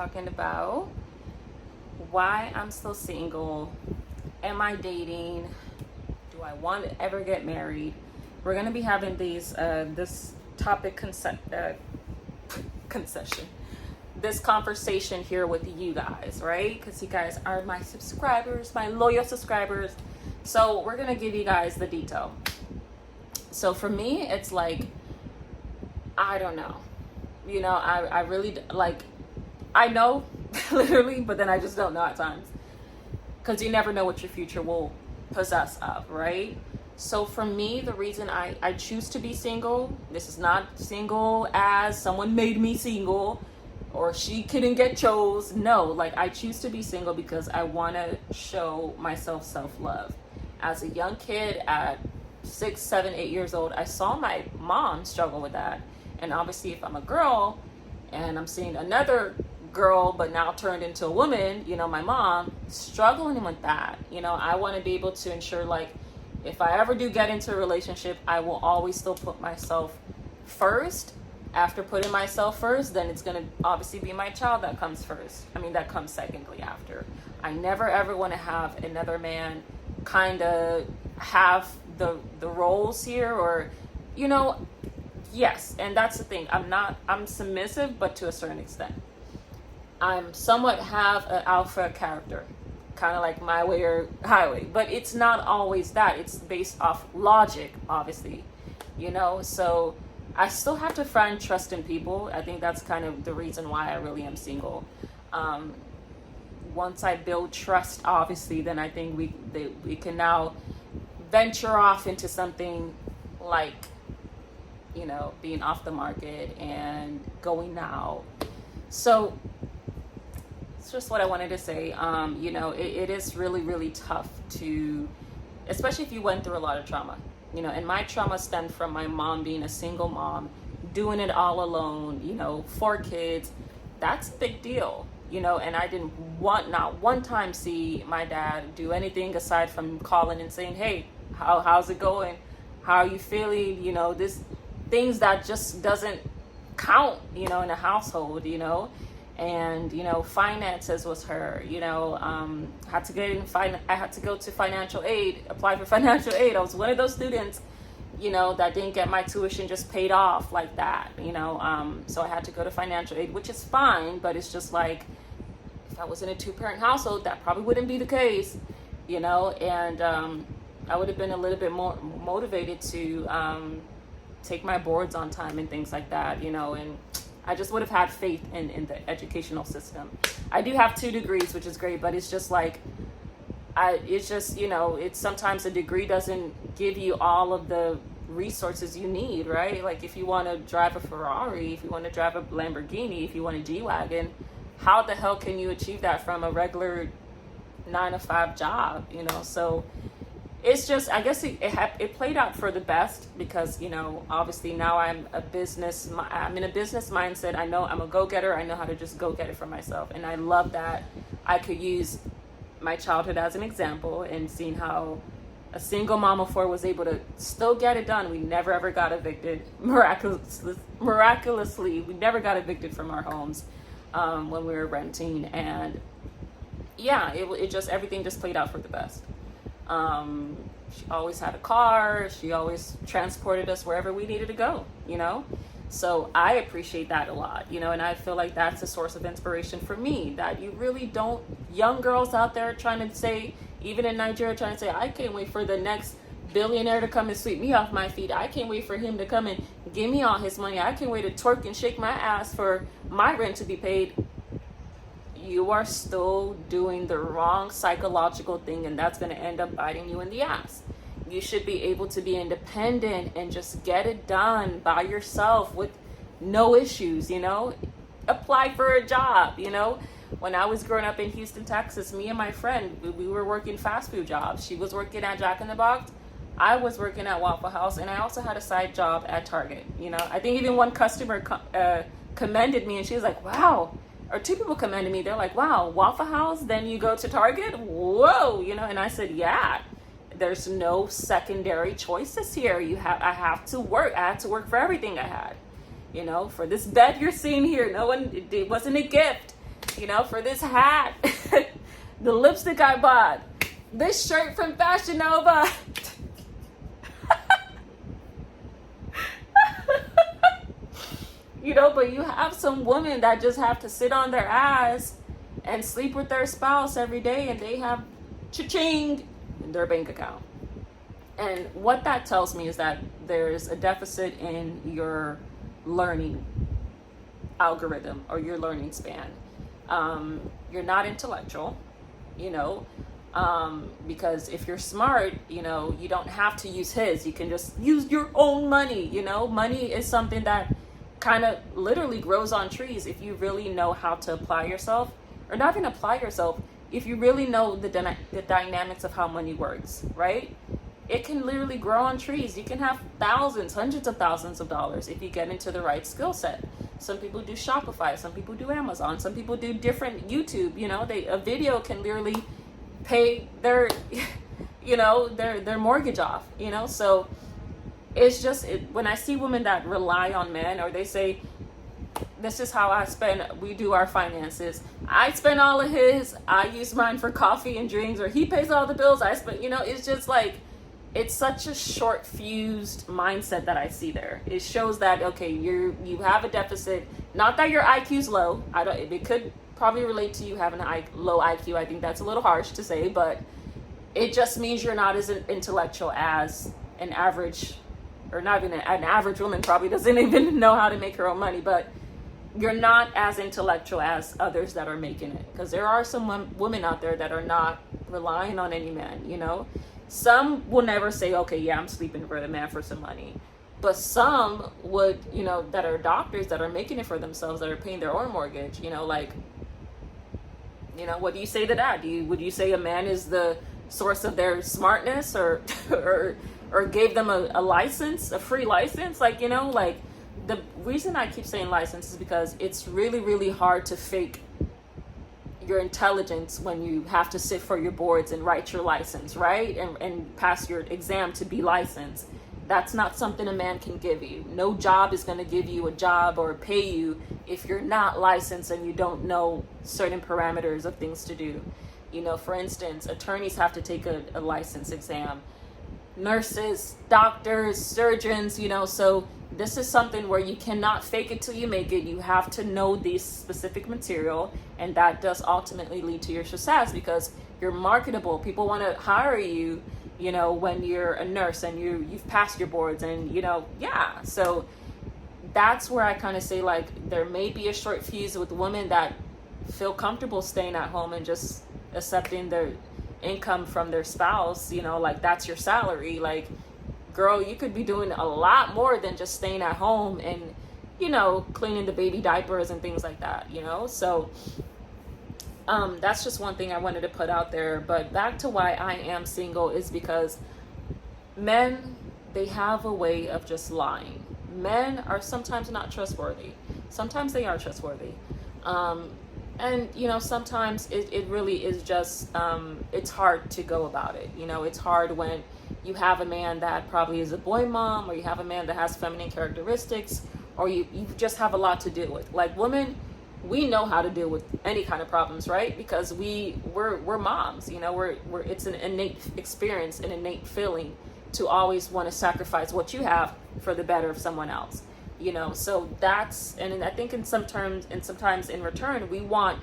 talking about why I'm still single. Am I dating? Do I want to ever get married? We're going to be having this topic concession, this conversation here with you guys, right? Because you guys are my subscribers, my loyal subscribers. So we're going to give you guys the detail. So for me, it's like, I don't know. You know, I really, like, I know, literally, but then I just don't know at times. Because you never know what your future will possess of, right? So for me, the reason I choose to be single, this is not single as someone made me single or she couldn't get chose. No, like I choose to be single because I want to show myself self-love. As a young kid at 6, 7, 8 years old, I saw my mom struggle with that. And obviously if I'm a girl and I'm seeing another girl but now turned into a woman, you know, my mom struggling with that, you know, I want to be able to ensure, like, if I ever do get into a relationship, I will always still put myself first. After putting myself first, then it's going to obviously be my child that comes first. I mean, that comes secondly after. I never ever want to have another man kind of have the roles here, or, you know, yes. And that's the thing. I'm submissive, but to a certain extent. I'm somewhat have an alpha character, kind of like my way or highway, but it's not always that. It's based off logic, obviously, you know. So I still have to find trust in people. I think that's kind of the reason why I really am single. Once I build trust, obviously, then I think we can now venture off into something like, you know, being off the market and going out. So it's just what I wanted to say. You know, it is really, really tough to, especially if you went through a lot of trauma, you know, and my trauma stemmed from my mom being a single mom, doing it all alone, you know, 4 kids. That's a big deal, you know, and I didn't want, not one time, see my dad do anything aside from calling and saying, hey, how's it going? How are you feeling? You know, this things that just doesn't count, you know, in a household, you know. And, you know, finances was her, you know, I had to go to financial aid, apply for financial aid. I was one of those students, you know, that didn't get my tuition just paid off like that, you know. So I had to go to financial aid, which is fine, but it's just like, if I was in a 2-parent household, that probably wouldn't be the case, you know. And I would have been a little bit more motivated to take my boards on time and things like that, you know. And I just would have had faith in the educational system. I do have 2 degrees, which is great, but it's just like, it's just, you know, it's sometimes a degree doesn't give you all of the resources you need, right? Like if you want to drive a Ferrari, if you want to drive a Lamborghini, if you want a G-Wagon, how the hell can you achieve that from a regular 9-to-5 job, you know? So it's just, I guess it played out for the best because, you know, obviously now I'm in a business mindset. I know I'm a go-getter. I know how to just go get it for myself. And I love that I could use my childhood as an example and seeing how a single mom of 4 was able to still get it done. We never ever got evicted. Miraculously, we never got evicted from our homes when we were renting. And yeah, it just, everything just played out for the best. She always had a car. She always transported us wherever we needed to go, you know? So I appreciate that a lot, you know, and I feel like that's a source of inspiration for me, that you really don't, young girls out there trying to say, even in Nigeria, trying to say, I can't wait for the next billionaire to come and sweep me off my feet. I can't wait for him to come and give me all his money. I can't wait to twerk and shake my ass for my rent to be paid. You are still doing the wrong psychological thing, and that's going to end up biting you in the ass. You should be able to be independent and just get it done by yourself with no issues, you know. Apply for a job, you know. When I was growing up in Houston, Texas, me and my friend, we were working fast food jobs. She was working at Jack in the Box. I was working at Waffle House, and I also had a side job at Target, you know. I think even one customer commended me, and she was like, wow. Or 2 people commended me. They're like, wow, Waffle House, then you go to Target? Whoa, you know. And I said, yeah, there's no secondary choices here. I have to work. I had to work for everything I had, you know. For this bed you're seeing here, it wasn't a gift. you know, for this hat, the lipstick I bought, this shirt from Fashion Nova. You know, but you have some women that just have to sit on their ass and sleep with their spouse every day, and they have cha-ching in their bank account. And what that tells me is that there's a deficit in your learning algorithm or your learning span. You're not intellectual, you know, because if you're smart, you know, you don't have to use his. You can just use your own money, you know. Money is something that kind of literally grows on trees if you really know how to apply yourself, or not even apply yourself, if you really know the dynamics of how money works, right? It can literally grow on trees. You can have thousands, hundreds of thousands of dollars if you get into the right skill set. Some people do Shopify, some people do Amazon, some people do different YouTube, you know, a video can literally pay their, you know, their mortgage off, you know. So it's just, when I see women that rely on men, or they say, this is how we do our finances. I spend all of his, I use mine for coffee and drinks, or he pays all the bills, I spend, you know, it's just like, it's such a short fused mindset that I see there. It shows that, okay, you have a deficit, not that your IQ's low. It could probably relate to you having a low IQ. I think that's a little harsh to say, but it just means you're not as intellectual as an average, or not even an average woman probably doesn't even know how to make her own money, but you're not as intellectual as others that are making it. Because there are some women out there that are not relying on any man, you know. Some will never say, okay, yeah, I'm sleeping for the man for some money. But some would, you know, that are doctors that are making it for themselves, that are paying their own mortgage, you know, like, you know, what do you say to that? Would you say a man is the source of their smartness, or or gave them a license, a free license? Like, you know, like, the reason I keep saying license is because it's really, really hard to fake your intelligence when you have to sit for your boards and write your license, right? And pass your exam to be licensed. That's not something a man can give you. No job is going to give you a job or pay you if you're not licensed and you don't know certain parameters of things to do. You know, for instance, attorneys have to take a license exam. Nurses, doctors, surgeons, you know, so this is something where you cannot fake it till you make it. You have to know this specific material, and that does ultimately lead to your success, because you're marketable. People want to hire you, you know, when you're a nurse and you've passed your boards, and, you know, yeah. So that's where I kind of say, like, there may be a short fuse with women that feel comfortable staying at home and just accepting their income from their spouse, you know, like, that's your salary. Like, girl, you could be doing a lot more than just staying at home and, you know, cleaning the baby diapers and things like that, you know. So that's just one thing I wanted to put out there. But back to why I am single is because men, they have a way of just lying. Men are sometimes not trustworthy. Sometimes they are trustworthy. And, you know, sometimes it really is just, it's hard to go about it. You know, it's hard when you have a man that probably is a boy mom, or you have a man that has feminine characteristics, or you just have a lot to deal with. Like, women, we know how to deal with any kind of problems, right? Because we're moms, you know, it's an innate experience, an innate feeling to always want to sacrifice what you have for the better of someone else. You know, so that's, and I think in some terms, and sometimes in return, we want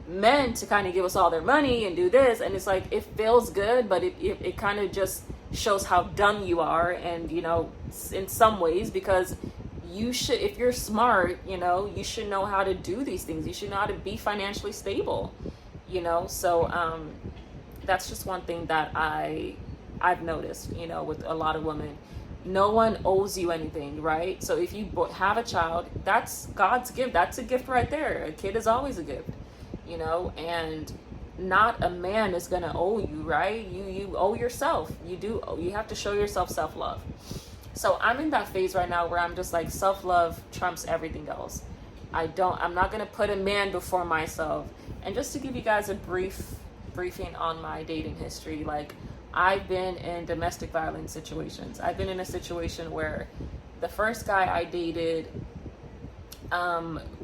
men to kind of give us all their money and do this, and it's like, it feels good, but it kind of just shows how dumb you are, and, you know, in some ways, because you should, if you're smart, you know, you should know how to do these things. You should know how to be financially stable, you know. So that's just one thing that I've noticed, you know, with a lot of women. No one owes you anything, right? So if you have a child, that's God's gift. That's a gift right there. A kid is always a gift, you know, and not a man is gonna owe you, right? You owe yourself. You have to show yourself self-love. So I'm in that phase right now where I'm just like, self-love trumps everything else. I'm not gonna put a man before myself. And just to give you guys a briefing on my dating history, like, I've been in domestic violence situations. I've been in a situation where the first guy I dated,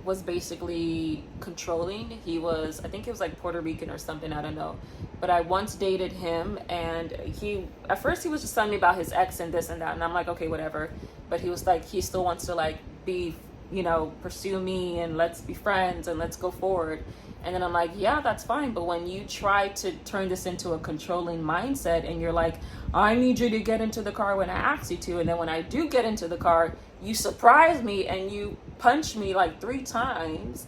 was basically controlling. He was, I think he was like Puerto Rican or something, I don't know. But I once dated him, and at first he was just telling me about his ex and this and that, and I'm like, okay, whatever. But he was like, he still wants to like be, pursue me, and let's be friends and let's go forward. And then I'm like, yeah, that's fine. But when you try to turn this into a controlling mindset, and you're like, I need you to get into the car when I ask you to, and then when I do get into the car, you surprise me and you punch me like 3 times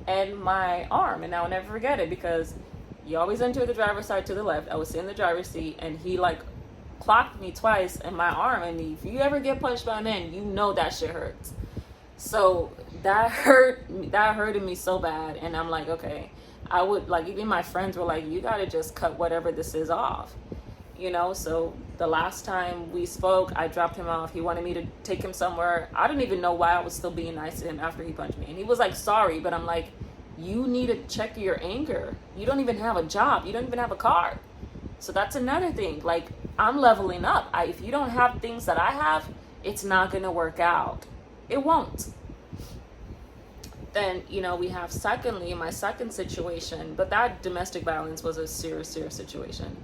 and my arm, and I'll never forget it, because you always enter the driver's side to the left. I was in the driver's seat, and he like clocked me twice in my arm. And if you ever get punched by a man, you know that shit hurts. So that hurted me so bad. And I'm like, okay, I would like, even my friends were like, you gotta just cut whatever this is off, so the last time we spoke, I dropped him off. He wanted me to take him somewhere. I didn't even know why I was still being nice to him after he punched me. And he was like, sorry, but I'm like, you need to check your anger. You don't even have a job. You don't even have a car. So that's another thing. Like, I'm leveling up. If you don't have things that I have, it's not going to work out. It won't. Then, we have secondly, my second situation, but that domestic violence was a serious, serious situation.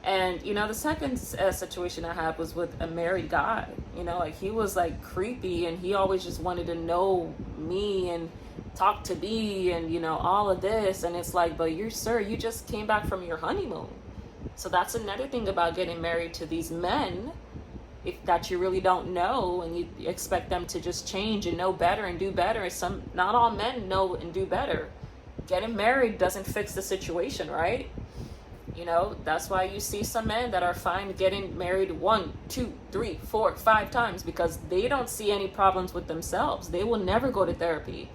And, the second situation I had was with a married guy. Like, he was like creepy, and he always just wanted to know me and talk to me and, all of this. And it's like, but you just came back from your honeymoon. So that's another thing about getting married to these men, that you really don't know, and you expect them to just change and know better and do better. Not all men know and do better. Getting married doesn't fix the situation, right? That's why you see some men that are fine getting married 1, 2, 3, 4, 5 times, because they don't see any problems with themselves. They will never go to therapy.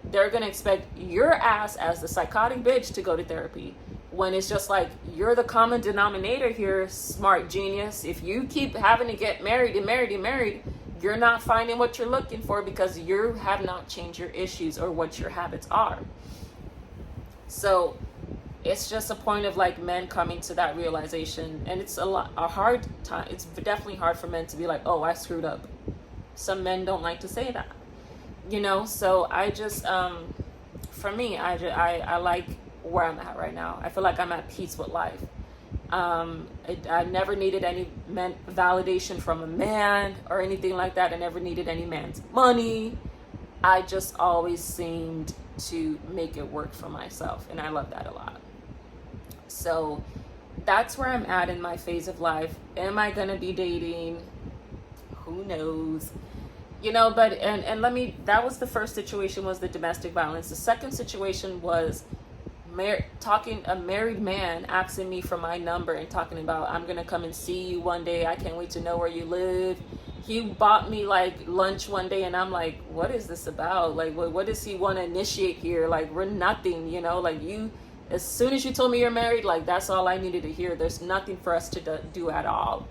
They're going to expect your ass as the psychotic bitch to go to therapy, when it's just like, you're the common denominator here, smart genius. If you keep having to get married and married and married, you're not finding what you're looking for, because you have not changed your issues or what your habits are. So it's just a point of like men coming to that realization. And it's a hard time. It's definitely hard for men to be like, oh, I screwed up. Some men don't like to say that, so I just, for me, I like where I'm at right now. I feel like I'm at peace with life. I never needed any validation from a man or anything like that. I never needed any man's money. I just always seemed to make it work for myself, and I love that a lot. So that's where I'm at in my phase of life. Am I gonna be dating? Who knows? But that was the first situation, was the domestic violence. The second situation was a married man asking me for my number and talking about, I'm gonna come and see you one day, I can't wait to know where you live. He bought me like lunch one day, and I'm like, what is this about? Like, what does he want to initiate here? Like, we're nothing, like, as soon as you told me you're married, like, that's all I needed to hear. There's nothing for us to do at all,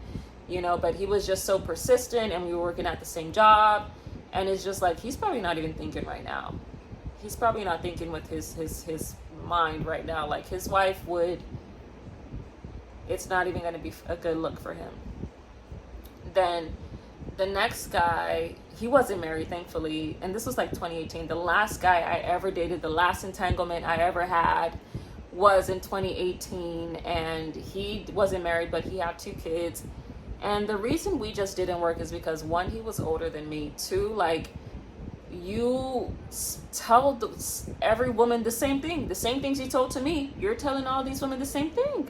but he was just so persistent, and we were working at the same job, and it's just like, he's probably not even thinking right now. He's probably not thinking with his mind right now. Like, his wife it's not even going to be a good look for him. Then the next guy, he wasn't married, thankfully, and this was like 2018. The last guy I ever dated, the last entanglement I ever had, was in 2018, and he wasn't married, but he had 2 kids. And the reason we just didn't work is because, 1, he was older than me. 2, like, you tell every woman the same things you told to me, you're telling all these women the same thing.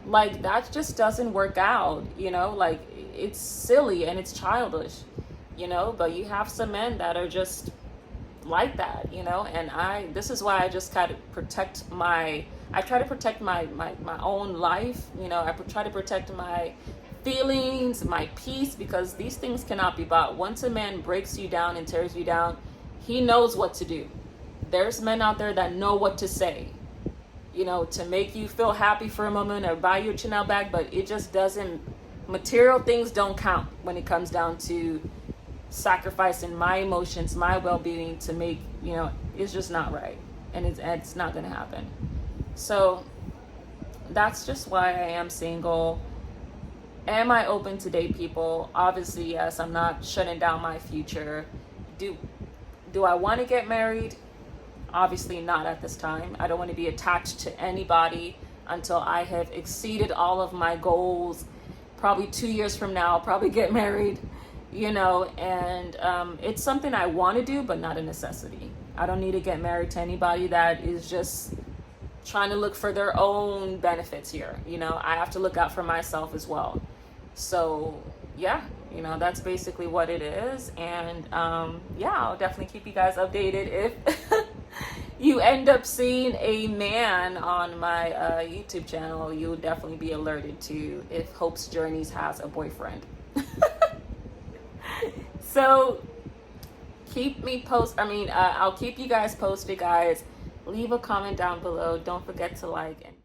Like, that just doesn't work out, like, it's silly and it's childish, but you have some men that are just like that, and this is why I just kind of I try to protect my own life, I try to protect my feelings, my peace, because these things cannot be bought. Once a man breaks you down and tears you down, he knows what to do. There's men out there that know what to say, to make you feel happy for a moment or buy you a Chanel bag, but it just doesn't. Material things don't count when it comes down to sacrificing my emotions, my well-being to make, it's just not right, and it's not going to happen. So that's just why I am single. Am I open to date people? Obviously, yes. I'm not shutting down my future. Do Do I want to get married? Obviously not at this time. I don't want to be attached to anybody until I have exceeded all of my goals. Probably 2 years from now, I'll probably get married, you know, and it's something I want to do, but not a necessity. I don't need to get married to anybody that is just trying to look for their own benefits here. You know, I have to look out for myself as well. So yeah, you know, that's basically what it is. And yeah, I'll definitely keep you guys updated if you end up seeing a man on my YouTube channel. You'll definitely be alerted to if Hope's Journeys has a boyfriend. So keep me I'll keep you guys posted, guys. Leave a comment down below. Don't forget to like and